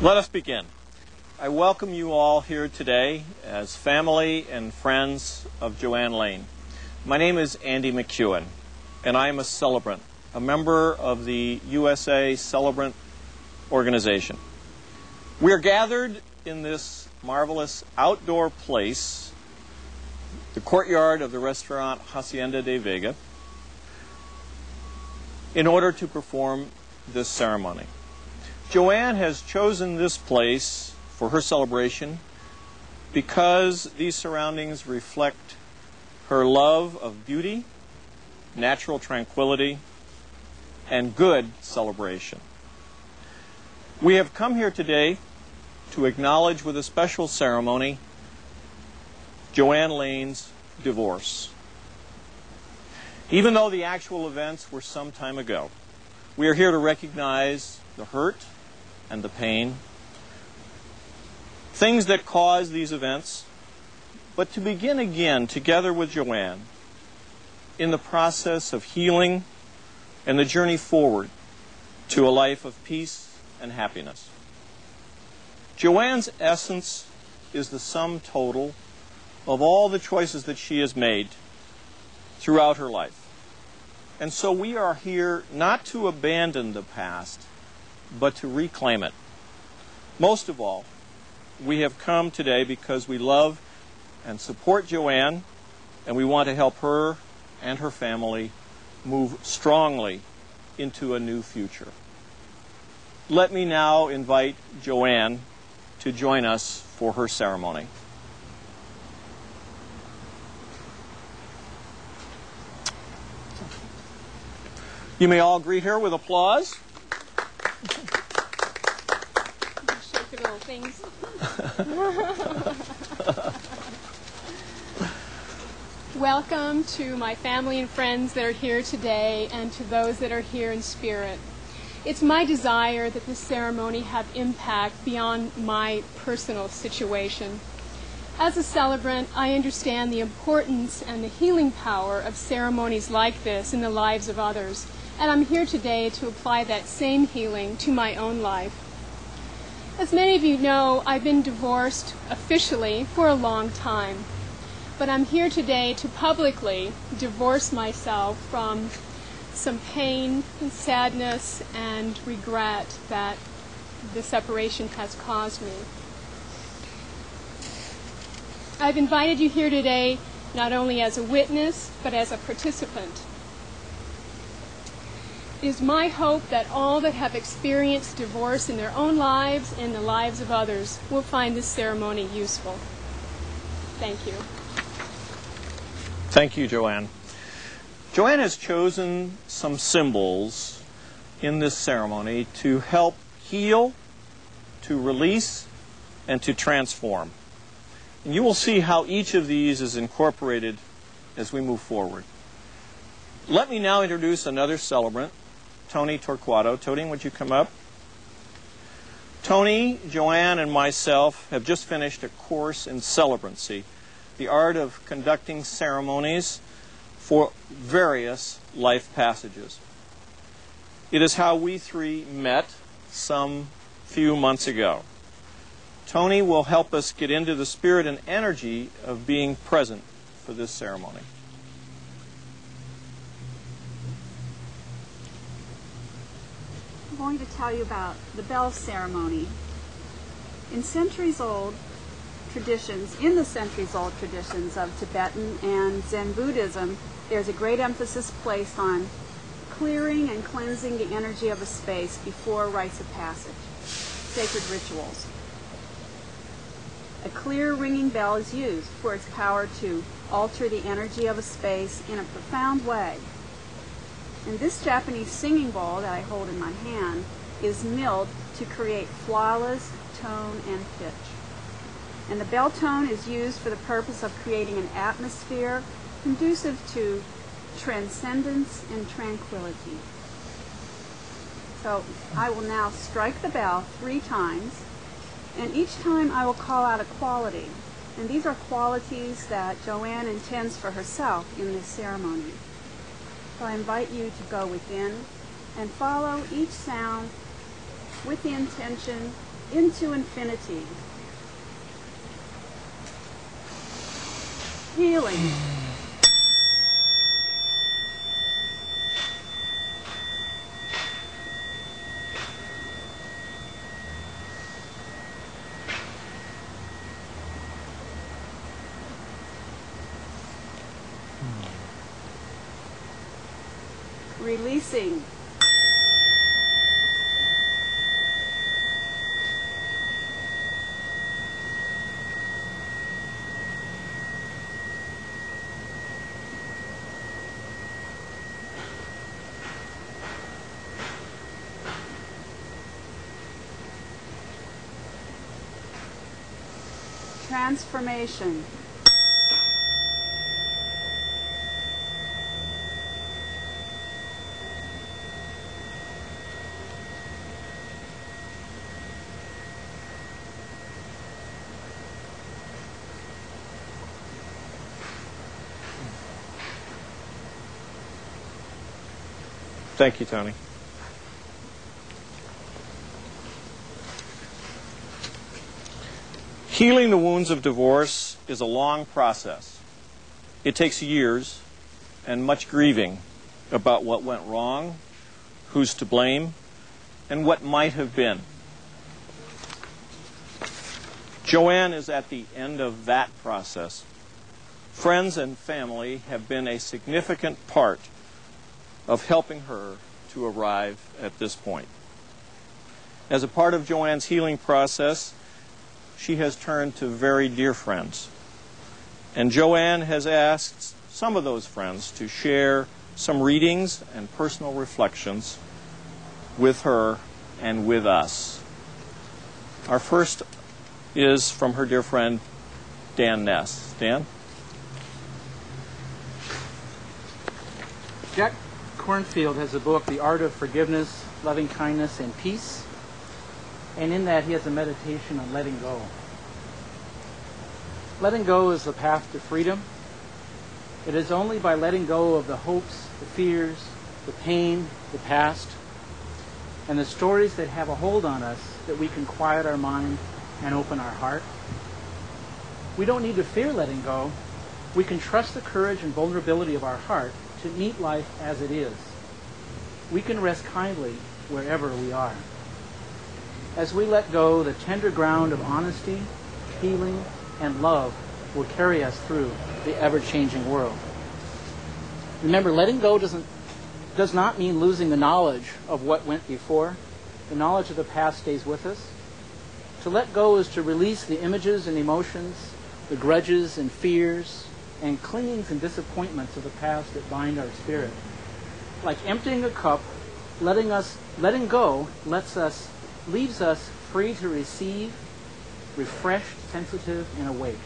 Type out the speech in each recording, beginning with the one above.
Let us begin. I welcome you all here today as family and friends of Joanne Lane. My name is Andy McEwen, and I am a celebrant, a member of the USA Celebrant organization. We are gathered in this marvelous outdoor place, the courtyard of the restaurant Hacienda de Vega, in order to perform this ceremony. Joanne has chosen this place for her celebration because these surroundings reflect her love of beauty, natural tranquility, and good celebration. We have come here today to acknowledge with a special ceremony Joanne Lane's divorce. Even though the actual events were some time ago, we are here to recognize the hurt and the pain, things that caused these events, but to begin again together with Joanne in the process of healing and the journey forward to a life of peace and happiness. Joanne's essence is the sum total of all the choices that she has made throughout her life. And so we are here not to abandon the past, but to reclaim it. Most of all, we have come today because we love and support Joanne, and we want to help her and her family move strongly into a new future. Let me now invite Joanne to join us for her ceremony. You may all greet her with applause. Shake your little things. Welcome to my family and friends that are here today and to those that are here in spirit. It's my desire that this ceremony have impact beyond my personal situation. As a celebrant, I understand the importance and the healing power of ceremonies like this in the lives of others, and I'm here today to apply that same healing to my own life. As many of you know, I've been divorced officially for a long time, but I'm here today to publicly divorce myself from some pain and sadness and regret that the separation has caused me. I've invited you here today not only as a witness, but as a participant. It is my hope that all that have experienced divorce in their own lives and the lives of others will find this ceremony useful. Thank you. Thank you, Joanne. Joanne has chosen some symbols in this ceremony to help heal, to release, and to transform. And you will see how each of these is incorporated as we move forward. Let me now introduce another celebrant, Tony Torquato. Tony, would you come up? Tony, Joanne, and myself have just finished a course in celebrancy, the art of conducting ceremonies for various life passages. It is how we three met some few months ago. Tony will help us get into the spirit and energy of being present for this ceremony. I'm going to tell you about the bell ceremony. In the centuries-old traditions of Tibetan and Zen Buddhism, there's a great emphasis placed on clearing and cleansing the energy of a space before rites of passage, sacred rituals. A clear ringing bell is used for its power to alter the energy of a space in a profound way. And this Japanese singing bowl that I hold in my hand is milled to create flawless tone and pitch. And the bell tone is used for the purpose of creating an atmosphere conducive to transcendence and tranquility. So I will now strike the bell 3 times, and each time I will call out a quality. And these are qualities that Joanne intends for herself in this ceremony. So I invite you to go within and follow each sound with the intention into infinity. Healing. Releasing. Transformation. Thank you, Tony. Healing the wounds of divorce is a long process. It takes years and much grieving about what went wrong, who's to blame, and what might have been. Joanne is at the end of that process. Friends and family have been a significant part of helping her to arrive at this point. As a part of Joanne's healing process, she has turned to very dear friends. And Joanne has asked some of those friends to share some readings and personal reflections with her and with us. Our first is from her dear friend, Dan Ness. Dan? Jack Kornfield has a book, The Art of Forgiveness, Loving Kindness, and Peace. And in that, he has a meditation on letting go. Letting go is the path to freedom. It is only by letting go of the hopes, the fears, the pain, the past, and the stories that have a hold on us that we can quiet our mind and open our heart. We don't need to fear letting go. We can trust the courage and vulnerability of our heart to meet life as it is. We can rest kindly wherever we are. As we let go, the tender ground of honesty, healing, and love will carry us through the ever-changing world. Remember, letting go does not mean losing the knowledge of what went before. The knowledge of the past stays with us. To let go is to release the images and emotions, the grudges and fears, and clingings and disappointments of the past that bind our spirit. Like emptying a cup, letting go leaves us free to receive, refreshed, sensitive, and awake.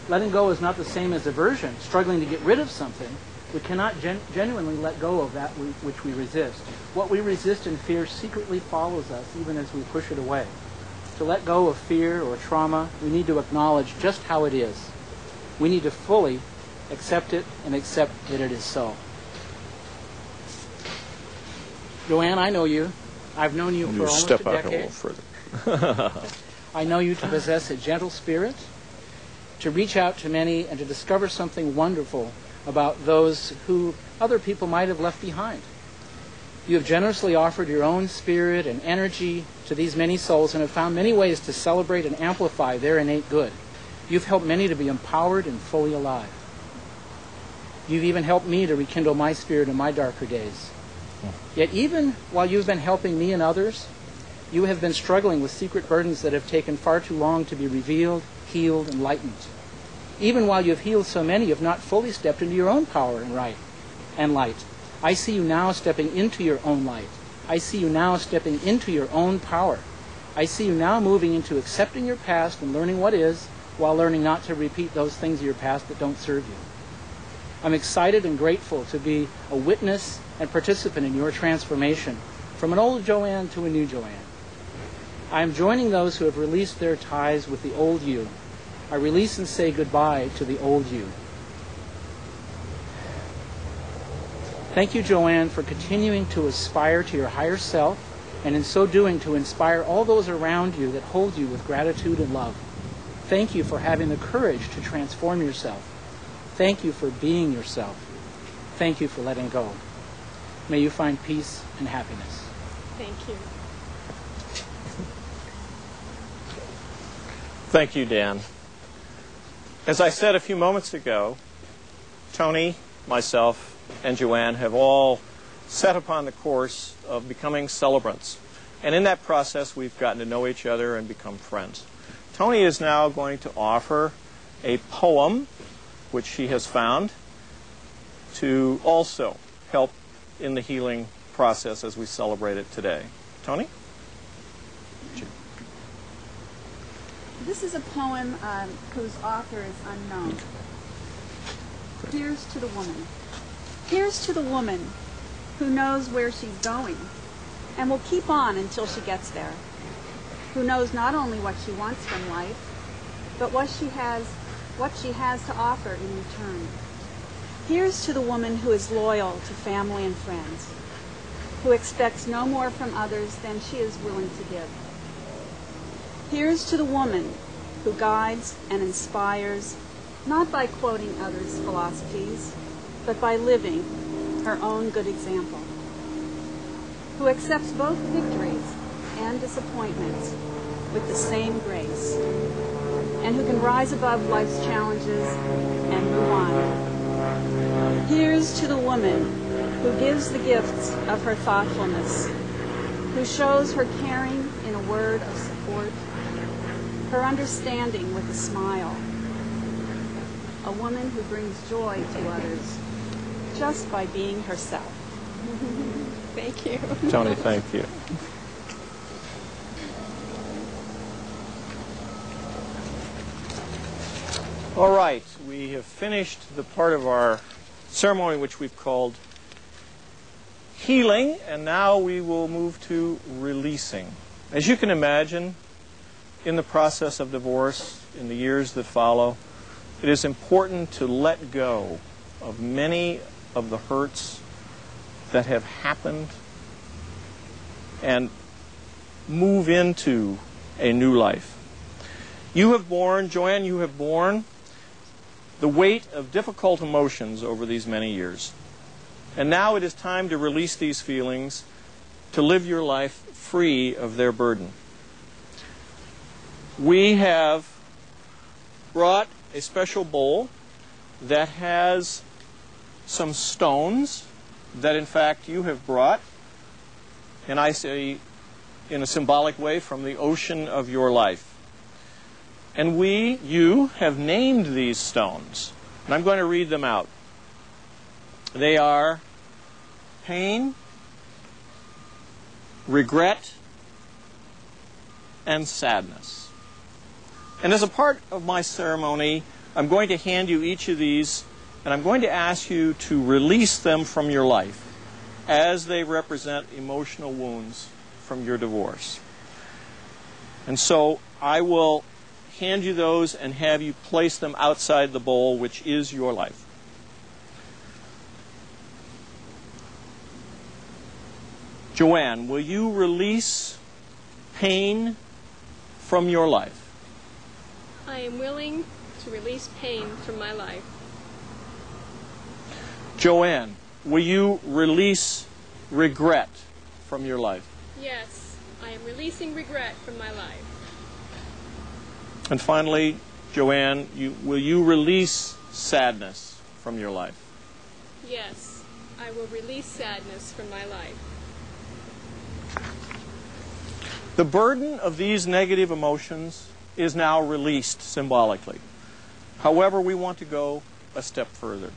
Letting go is not the same as aversion, struggling to get rid of something. We cannot genuinely let go of that which we resist. What we resist and fear secretly follows us even as we push it away. To let go of fear or trauma, we need to acknowledge just how it is. We need to fully accept it and accept that it is so. Joanne, I know you. I've known you for almost a decade. Step out a little further. I know you to possess a gentle spirit, to reach out to many, and to discover something wonderful about those who other people might have left behind. You have generously offered your own spirit and energy to these many souls and have found many ways to celebrate and amplify their innate good. You've helped many to be empowered and fully alive. You've even helped me to rekindle my spirit in my darker days. Yet even while you've been helping me and others, you have been struggling with secret burdens that have taken far too long to be revealed, healed, and lightened. Even while you've healed so many, you have not fully stepped into your own power and light. I see you now stepping into your own light. I see you now stepping into your own power. I see you now moving into accepting your past and learning what is, while learning not to repeat those things of your past that don't serve you. I'm excited and grateful to be a witness and participant in your transformation from an old Joanne to a new Joanne. I am joining those who have released their ties with the old you. I release and say goodbye to the old you. Thank you, Joanne, for continuing to aspire to your higher self and in so doing to inspire all those around you that hold you with gratitude and love. Thank you for having the courage to transform yourself. Thank you for being yourself. Thank you for letting go. May you find peace and happiness. Thank you. Thank you, Dan. As I said a few moments ago, Tony, myself, and Joanne have all set upon the course of becoming celebrants. And in that process, we've gotten to know each other and become friends. Tony is now going to offer a poem, which she has found, to also help in the healing process as we celebrate it today. Tony? This is a poem whose author is unknown. Here's to the woman. Here's to the woman who knows where she's going and will keep on until she gets there, who knows not only what she wants from life, but what she has to offer in return. Here's to the woman who is loyal to family and friends, who expects no more from others than she is willing to give. Here's to the woman who guides and inspires, not by quoting others' philosophies, but by living her own good example, who accepts both victories and disappointments with the same grace, and who can rise above life's challenges and move on. Here's to the woman who gives the gifts of her thoughtfulness, who shows her caring in a word of support, her understanding with a smile, a woman who brings joy to others just by being herself. Thank you. Tony, thank you. All right, we have finished the part of our ceremony which we've called healing, and now we will move to releasing. As you can imagine, in the process of divorce, in the years that follow, it is important to let go of many of the hurts that have happened and move into a new life. You have borne, Joanne, you have borne the weight of difficult emotions over these many years. And now it is time to release these feelings, to live your life free of their burden. We have brought a special bowl that has some stones that in fact you have brought, and I say in a symbolic way, from the ocean of your life. And you have named these stones, and I'm going to read them out. They are pain, regret, and sadness. And as a part of my ceremony, I'm going to hand you each of these, and I'm going to ask you to release them from your life as they represent emotional wounds from your divorce. And so I will hand you those and have you place them outside the bowl, which is your life. Joanne, will you release pain from your life? I am willing to release pain from my life. Joanne, will you release regret from your life? Yes, I am releasing regret from my life. And finally, Joanne, will you release sadness from your life? Yes, I will release sadness from my life. The burden of these negative emotions is now released symbolically. However, we want to go a step further.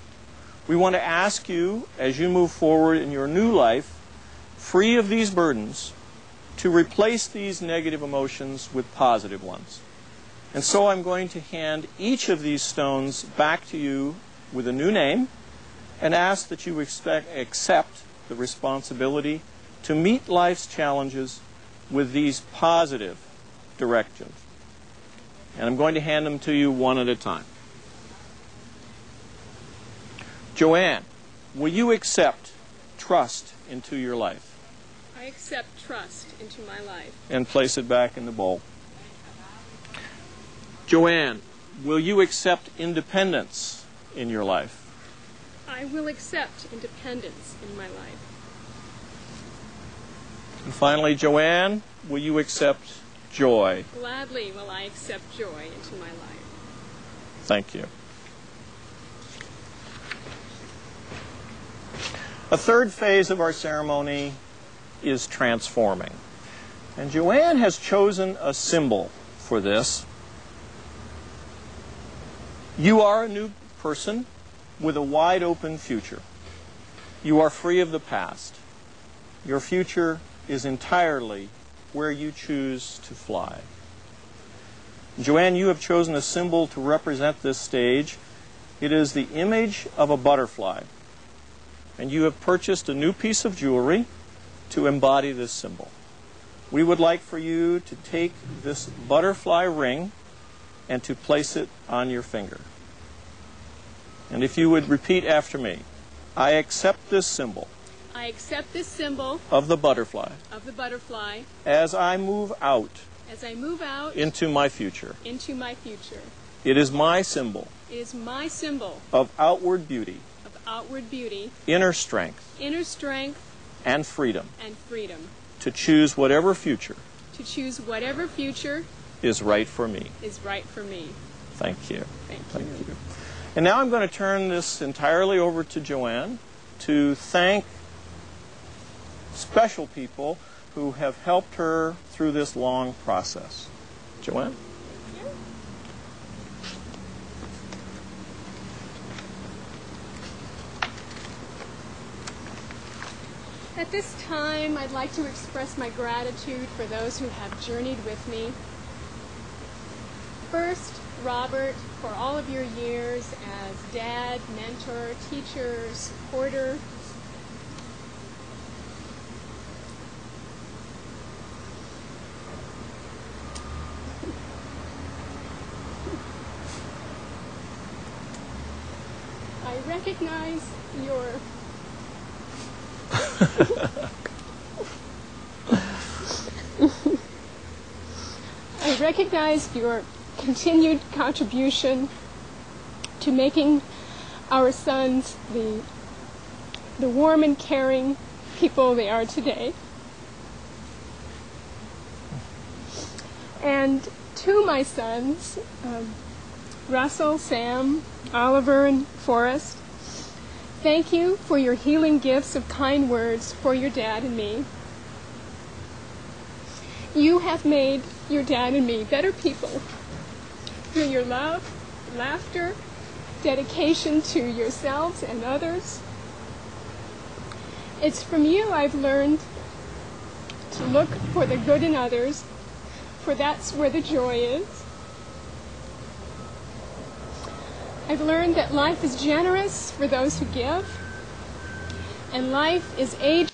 We want to ask you, as you move forward in your new life, free of these burdens, to replace these negative emotions with positive ones. And so I'm going to hand each of these stones back to you with a new name and ask that you accept the responsibility to meet life's challenges with these positive directions. And I'm going to hand them to you one at a time. Joanne, will you accept trust into your life? I accept trust into my life. And place it back in the bowl. Joanne, will you accept independence in your life? I will accept independence in my life. And finally, Joanne, will you accept joy? Gladly will I accept joy into my life. Thank you. A third phase of our ceremony is transforming. And Joanne has chosen a symbol for this. You are a new person with a wide open future. You are free of the past. Your future is entirely where you choose to fly. Joanne, you have chosen a symbol to represent this stage. It is the image of a butterfly. And you have purchased a new piece of jewelry to embody this symbol. We would like for you to take this butterfly ring and to place it on your finger. And if you would repeat after me, I accept this symbol I accept this symbol of the butterfly as I move out into my future. into my future. It is my symbol It is my symbol of outward beauty, of outward beauty, inner strength, and freedom freedom to choose whatever future to choose whatever future is right for me. is right for me. Thank you. Thank you. And now I'm going to turn this entirely over to Joanne to thank special people who have helped her through this long process. Joanne? At this time, I'd like to express my gratitude for those who have journeyed with me. First, Robert, for all of your years as dad, mentor, teacher, supporter. I recognize your I recognize your continued contribution to making our sons the warm and caring people they are today. And to my sons, Russell, Sam, Oliver, and Forrest, thank you for your healing gifts of kind words for your dad and me. You have made your dad and me better people through your love, laughter, dedication to yourselves and others. It's from you I've learned to look for the good in others, for that's where the joy is. I've learned that life is generous for those who give, and life is age